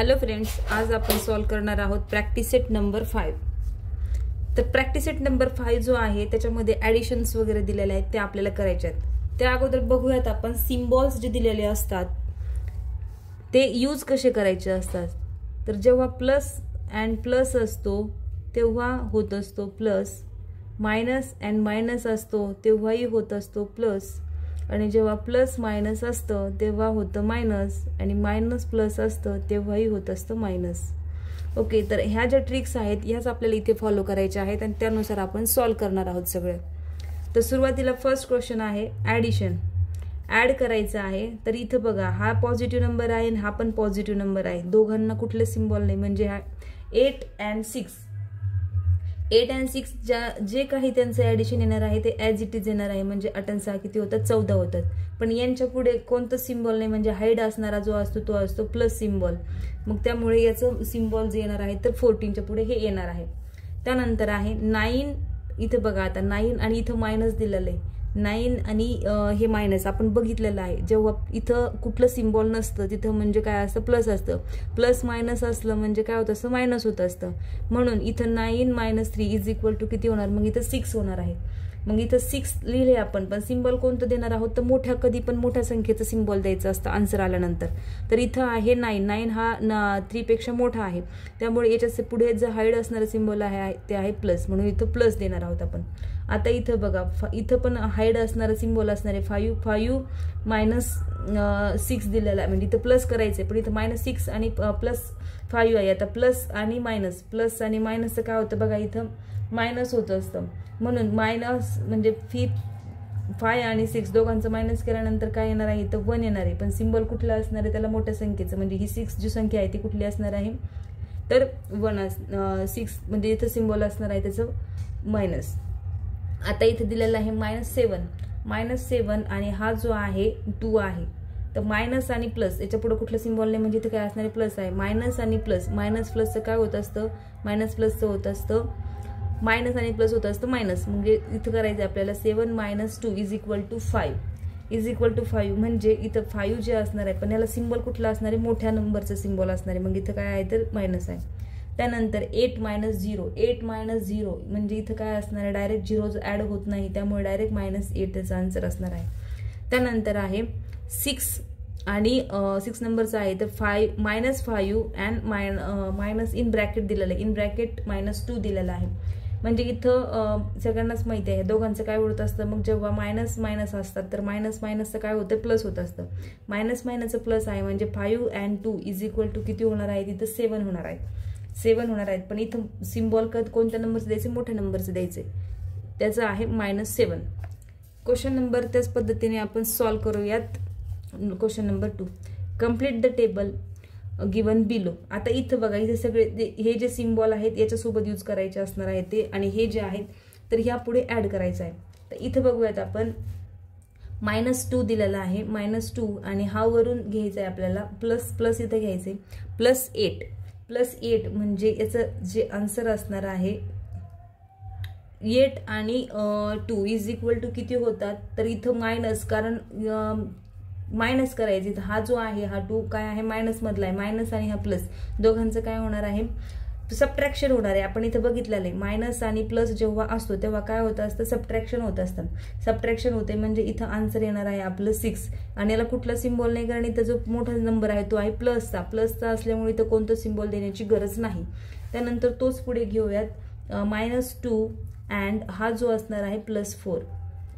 Hello friends, आज आपण solve करणार आहोत प्रॅक्टिस सेट नंबर 5। तर प्रॅक्टिस सेट नंबर 5 जो आहे त्याच्यामध्ये ॲडिशन्स वगैरे दिलेले आहेत ते आपल्याला करायचे आहेत। त्या अगोदर बघूयात आपण सिम्बॉल्स जे दिलेले असतात ते यूज कसे करायचे असतात। तर जेव्हा प्लस अँड प्लस असतो तेव्हा होत असतो प्लस, मायनस अँड मायनस असतो तेव्हाही होत असतो प्लस, आणि जेव्हा प्लस मायनस असतं तेव्हा होतं मायनस, आणि मायनस प्लस असतं तेव्हाही होत असतं मायनस। ओके, तर ह्या ज्या ट्रिक्स आहेत ह्याच आपल्याला इथे फॉलो करायच्या आहेत आणि त्यानुसार आपण सॉल्व करणार आहोत सगळे। तर सुरुवातीला फर्स्ट क्वेश्चन आहे ॲडिशन, ॲड करायचं आहे। तर इथं बघा, हा पॉझिटिव्ह नंबर आहे आणि हा पण पॉझिटिव्ह नंबर आहे, दोघांना कुठले सिम्बॉल नाही, म्हणजे हा 8 and 6 जे काही त्यांचं ॲडिशन येणार आहे ते ॲज इट इज येणार आहे, म्हणजे 8 and 6 किती होतात, 14 होतात। पण यांच्या पुढे कोणतं सिम्बॉल नाही, म्हणजे हाईड असणारा जो असतो तो असतो प्लस सिम्बॉल, मग त्यामुळे याचं सिम्बॉल जे येणार आहे तर 14च्या पुढे हे येणार आहे। त्यानंतर आहे 9, इथे बघा आता 9 आणि इथं मायनस दिलेलं आहे, 9 आणि हे मायनस आपण बघितलेलं आहे। जेव्हा इथं कुठलं सिम्बॉल नसतं तिथं म्हणजे काय असतं, प्लस असतं, प्लस मायनस असलं म्हणजे काय होत असतं, मायनस होत असतं। म्हणून इथं 9 - 3 इज इक्वल टू किती होणार, मग इथं 6 होणार आहे। मग इथं 6 लिहिले आपण, पण सिम्बॉल कोणतं देणार आहोत, तर मोठ्या, कधी पण मोठ्या संख्येचं सिम्बॉल द्यायचं असतं आन्सर आल्यानंतर। तर इथं आहे 9 हा 3 पेक्षा मोठा आहे, त्यामुळे याच्या पुढे जे हाईड असणारं सिम्बॉल आहे ते आहे प्लस, म्हणून इथं प्लस देणार आहोत आपण। आता इथं बघा, इथं पण हाईड असणारं सिम्बॉल असणार आहे 5 - 6 दिलेला आहे, म्हणजे इथं प्लस करायचं आहे, पण इथं -6 आणि +5 आहे। आता प्लस आणि मायनसचं काय होतं बघा, इथं मायनस होत असतं, म्हणून मायनस म्हणजे 5 आणि 6 दोघांचं मायनस केल्यानंतर काय येणार आहे, इथं 1 येणार आहे। पण सिम्बॉल कुठला असणार आहे, त्याला मोठ्या संख्येचं, म्हणजे ही 6 जी संख्या आहे ती कुठली असणार आहे, तर 6 म्हणजे इथं सिम्बॉल असणार आहे त्याचं मायनस। आता इथे दिलेलं आहे -7 आणि हा जो आहे 2 आहे, तर मायनस आणि प्लस याच्या पुढे कुठलं सिम्बॉल नाही, म्हणजे इथे काय असणार आहे, प्लस आहे। मायनस आणि प्लस, मायनस प्लसचं काय होत असतं, मायनस प्लसचं होत असतं मायनस, आणि प्लस होत असतं मायनस, म्हणजे इथं करायचं आपल्याला 7 - 2 इज इक्वल टू 5 म्हणजे इथं 5 जे असणार आहे, पण याला सिम्बॉल कुठला असणार आहे, मोठ्या नंबरचं सिम्बॉल असणार आहे, मग इथं काय आहे तर मायनस आहे। त्यानंतर 8 - 0 म्हणजे इथं काय असणार आहे, डायरेक्ट झिरोज ॲड होत नाही, त्यामुळे डायरेक्ट -8 त्याचा आन्सर असणार आहे। त्यानंतर आहे 6 आणि 6 नंबरचा आहे, तर -5 अँड मायनस इन ब्रॅकेट दिलेलं आहे, इन ब्रॅकेट -2 दिलेलं आहे, म्हणजे इथं सगळ्यांनाच माहिती आहे दोघांचं काय होत असतं, मग जेव्हा मायनस असतात तर मायनसचं काय होतं, प्लस होत असतं। मायनसचं प्लस आहे, म्हणजे 5 and 2 इज इक्वल टू किती होणार आहे, तिथं 7 होणार आहेत। पण इथं सिम्बॉल कोणत्या नंबरचं द्यायचे, मोठ्या नंबरचं द्यायचे, त्याचं आहे -7। क्वेश्चन नंबर त्याच पद्धतीने आपण सॉल्व करूयात। Question number 2, complete the table given below. आता इथं बघा, इथे सगळे हे जे सिम्बॉल आहेत याच्यासोबत यूज करायचे असणार आहे ते, आणि हे जे आहेत तर ह्या पुढे ॲड करायचं आहे। तर इथं बघूयात आपण, -2 दिलेला आहे, -2 आणि हा वरून घ्यायचा आहे आपल्याला, प्लस इथं घ्यायचे, +8 म्हणजे याचं जे आन्सर असणार आहे 8 आणि 2 इज इक्वल टू किती होतात, तर इथं मायनस, कारण मायनस करायचे, हा जो आहे हा 2 काय आहे, मायनस मधला आहे, मायनस आणि हा प्लस दोघांचं काय होणार आहे, सबट्रॅक्शन होणार आहे। आपण इथं बघितलेलं आहे, मायनस आणि प्लस जेव्हा असतो तेव्हा काय होत असतं, सबट्रॅक्शन होते, म्हणजे इथं आन्सर येणार आहे आपलं 6, आणि याला कुठला सिम्बॉल नाही, कारण इथं जो मोठा नंबर आहे तो आहे प्लसचा असल्यामुळे इथं कोणतं सिम्बॉल देण्याची गरज नाही। त्यानंतर तोच पुढे घेऊयात, -2 अँड हा जो असणार आहे +4,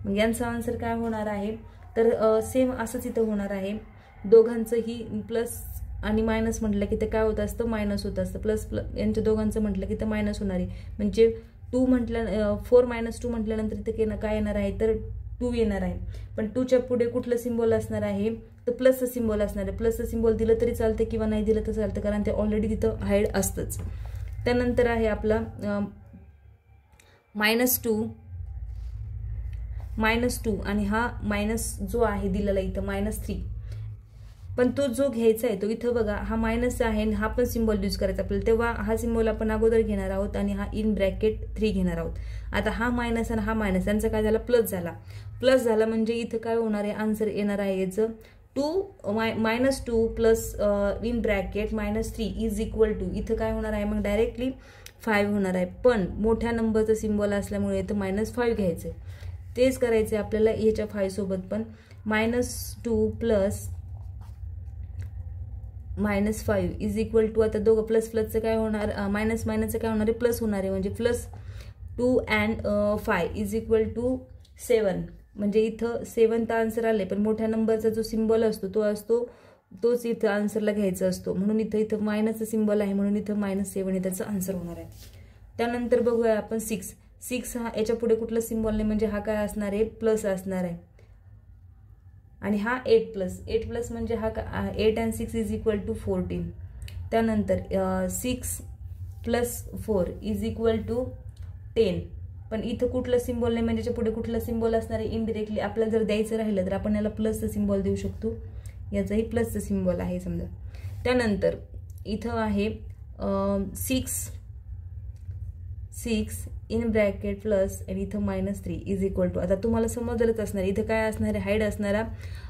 मग यांचा आन्सर काय होणार आहे, तर सेम असंच इथं होणार आहे, दोघांचंही प्लस आणि मायनस म्हटलं की ते काय होत असतं, मायनस होत असतं, प्लस यांच्या दोघांचं म्हटलं की ते मायनस होणार आहे, म्हणजे 4 - 2 म्हटल्यानंतर इथं काय येणार आहे, तर 2 येणार आहे। पण 2च्या पुढे कुठलं सिम्बॉल असणार आहे, तर प्लसचं सिम्बॉल असणार आहे, प्लसचं सिम्बॉल दिलं तरी चालतं किंवा नाही दिलं तर चालतं, कारण ते ऑलरेडी तिथं हाईड असतंच। त्यानंतर आहे आपला -2 आणि हा मायनस जो आहे दिलेला इथं -3, पण तो जो घ्यायचा आहे तो इथं बघा, हा मायनस आहे आणि हा पण सिम्बॉल यूज करायचा आपल्याला, तेव्हा हा सिम्बॉल आपण अगोदर घेणार आहोत आणि हा इन ब्रॅकेट 3 घेणार आहोत। आता हा मायनस आणि हा मायनस यांचा काय झाला, प्लस झाला, म्हणजे इथं काय होणार आहे, आन्सर येणार आहे याचं -2 plus in bracket -3 is equal to, इथं काय होणार आहे मग डायरेक्टली 5 होणार आहे, पण मोठ्या नंबरचं सिम्बॉल असल्यामुळे इथं -5 घ्यायचं. तेच करायचं आपल्याला याच्या 5 सोबत पण. -2 प्लस -5 इज इक्वल टू, आता दोघं प्लस प्लसचं काय होणार, मायनस मायनसचं काय होणार आहे, प्लस होणार आहे, म्हणजे +2 and 5 इज इक्वल टू 7. म्हणजे इथं 7th आन्सर आले, पण मोठ्या नंबरचा जो सिम्बॉल असतो तोच इथं आन्सरला घ्यायचा असतो, म्हणून इथं मायनसचं सिम्बॉल आहे, म्हणून इथं -7 हे त्याचं आन्सर होणार आहे. त्यानंतर बघूया आपण 6 हा याच्या पुढे कुठला सिम्बॉल नाही, म्हणजे हा काय असणार आहे, प्लस असणार आहे. आणि हा 8 म्हणजे हा 8 and 6 इज इक्वल टू 14. त्यानंतर 6 + 4 इज इक्वल टू 10. पण इथं कुठलं सिम्बॉल नाही, म्हणजे पुढे कुठला सिम्बॉल असणार आहे, इनडिरेक्टली आपल्याला जर द्यायचं राहिलं तर आपण याला प्लसचं सिम्बॉल देऊ शकतो, याचाही प्लसचं सिम्बॉल आहे समजा. त्यानंतर इथं आहे 6 इन ब्रॅकेट प्लस आणि इथं -3 इज इक्वल टू, आता तुम्हाला समजलंच असणार इथं काय असणार आहे, हाईड असणारा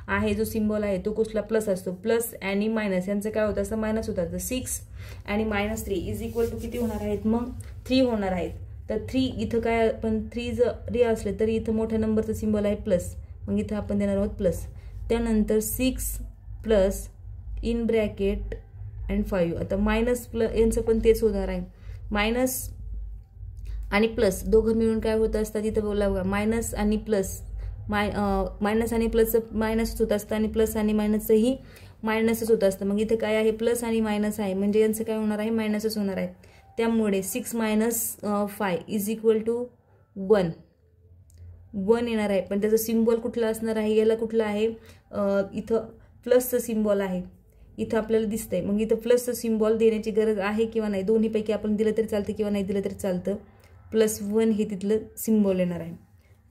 आहे जो सिम्बॉल आहे तो कुठला प्लस असतो, प्लस आणि मायनस यांचं काय होतं असतं, मायनस होतं. तर 6 आणि -3 इज इक्वल टू किती होणार आहेत मग, 3 होणार आहेत. तर 3 इथं काय, पण 3 जरी असले तरी इथं मोठ्या नंबरचं सिम्बॉल आहे प्लस, मग इथं आपण देणार आहोत प्लस. त्यानंतर 6 प्लस इन ब्रॅकेट अँड 5, आता मायनस प्लस यांचं पण तेच होणार आहे, मायनस आणि प्लस दोघं मिळून काय होत असतात, इथं बोला बघा मायनस आणि प्लस, मायनस आणि प्लसचं मायनसच होत असतं आणि प्लस आणि मायनसचंही मायनसच होत असतं. मग इथे काय आहे, प्लस आणि मायनस आहे, म्हणजे यांचं काय होणार आहे, मायनसच होणार आहे. त्यामुळे 6 - 5 इज इक्वल टू 1 येणार आहे. पण त्याचं सिम्बॉल कुठलं असणार आहे, याला कुठलं आहे, इथं प्लसचं सिम्बॉल आहे, इथं आपल्याला दिसतंय. मग इथं प्लसचं सिम्बॉल देण्याची गरज आहे किंवा नाही, दोन्हीपैकी आपण दिलं तरी चालतं किंवा नाही दिलं तरी चालतं. +1 हे तिथलं सिम्बॉल येणार आहे.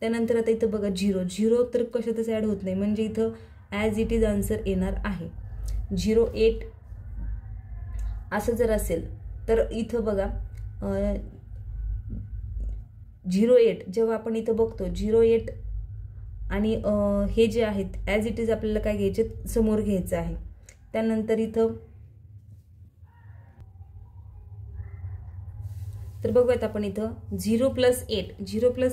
त्यानंतर आता इथं बघा 0 तर कशातच ॲड होत नाही, म्हणजे इथं ॲज इट इज आन्सर येणार आहे. 08 असं जर असेल तर इथं बघा 08 जेव्हा आपण इथं बघतो 08 आणि हे जे आहेत ॲज इट इज आपल्याला काय घ्यायचे, समोर घ्यायचं आहे. त्यानंतर इथं तर बघूयात आपण इथं 0 +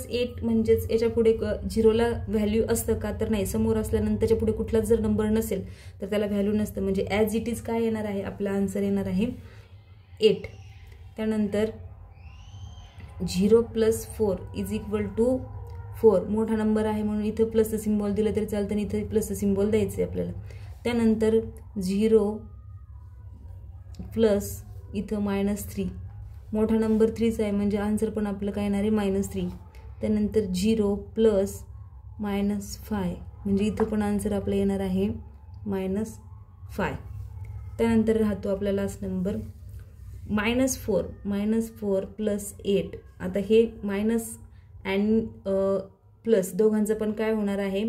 8 म्हणजेच याच्या पुढे 0ला व्हॅल्यू असतं का, तर नाही, समोर असल्यानंतर त्याच्या पुढे कुठलाच जर नंबर नसेल तर त्याला व्हॅल्यू नसतं, म्हणजे ॲज इट इज काय येणार आहे, आपला आन्सर येणार आहे 8. त्यानंतर 0 + 4 इज इक्वल टू 4, मोठा नंबर आहे म्हणून इथं प्लसचं सिम्बॉल दिलं तरी चालतं आणि इथं प्लसचं सिम्बॉल द्यायचं आहे आपल्याला. त्यानंतर 0 प्लस इथं -3, मोठा नंबर 3च आहे, म्हणजे आन्सर पण आपलं काय येणार आहे -3. त्यानंतर 0 प्लस -5, म्हणजे इथं पण आन्सर आपलं येणार आहे -5. त्यानंतर राहतो आपला लास्ट नंबर -4 प्लस 8, आता हे मायनस अँड प्लस दोघांचं पण काय होणार आहे,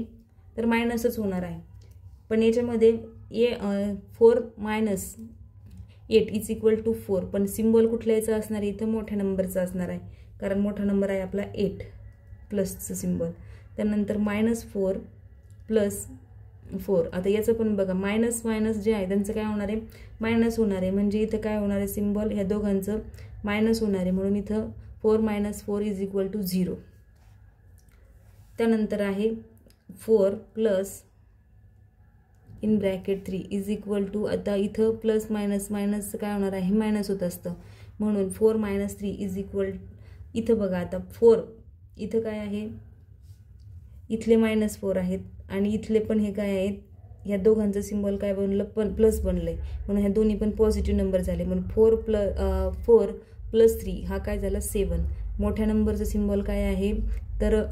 तर मायनसच होणार आहे. पण याच्यामध्ये 4 - 8 इज इक्वल टू 4, पण सिम्बॉल कुठल्या याचा असणार आहे, इथं मोठ्या नंबरचा असणार आहे, कारण मोठा नंबर आहे आपला 8 प्लसचं सिम्बॉल. त्यानंतर -4 प्लस 4, आता याचं पण बघा मायनस जे आहे त्यांचं काय होणार आहे, मायनस होणार आहे, म्हणजे इथं काय होणार आहे, सिम्बॉल ह्या दोघांचं मायनस होणार आहे, म्हणून इथं 4 - 4 इज इक्वल टू 0. त्यानंतर आहे 4 plus in bracket 3 is equal to, आता इथं प्लस मायनस काय होणार आहे, मायनस होत असतं, म्हणून 4 - 3 इज इक्वल, इथं बघा आता 4 इथं काय आहे, इथले -4 आहेत आणि इथले पण हे काय आहेत, ह्या दोघांचं सिम्बॉल काय बनलं, पण प्लस बनलंय, म्हणून ह्या दोन्ही पण पॉझिटिव्ह नंबर झाले, म्हणून 4 + 3 हा काय झाला 7. मोठ्या नंबरचं सिम्बॉल काय आहे, तर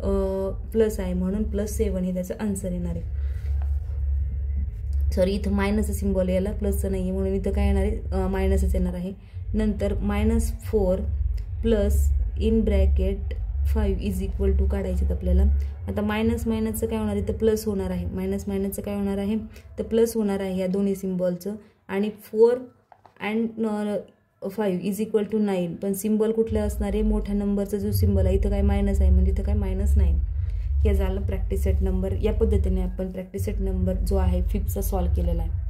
प्लस आहे, म्हणून +7 हे त्याचं आन्सर येणार आहे. सॉरी, इथं मायनसचं सिम्बॉल याला प्लसचं नाही आहे, म्हणून इथं काय येणार आहे, मायनसच येणार आहे. नंतर -4 plus in bracket 5 is equal to काढायचे आपल्याला. आता मायनसचं काय होणार आहे, तर प्लस होणार आहे, मायनसचं काय होणार आहे, तर प्लस होणार आहे या दोन्ही सिम्बॉलचं. आणि 4 and 5 इज इक्वल टू 9, पण सिम्बॉल कुठलं असणार आहे, मोठ्या नंबरचा जो सिम्बॉल आहे, इथं काय मायनस आहे, म्हणजे इथं काय -9. हे झालं प्रॅक्टिस सेट नंबर. या पद्धतीने आपण प्रॅक्टिस सेट नंबर जो आहे 5th चा सॉल्व्ह केलेला आहे.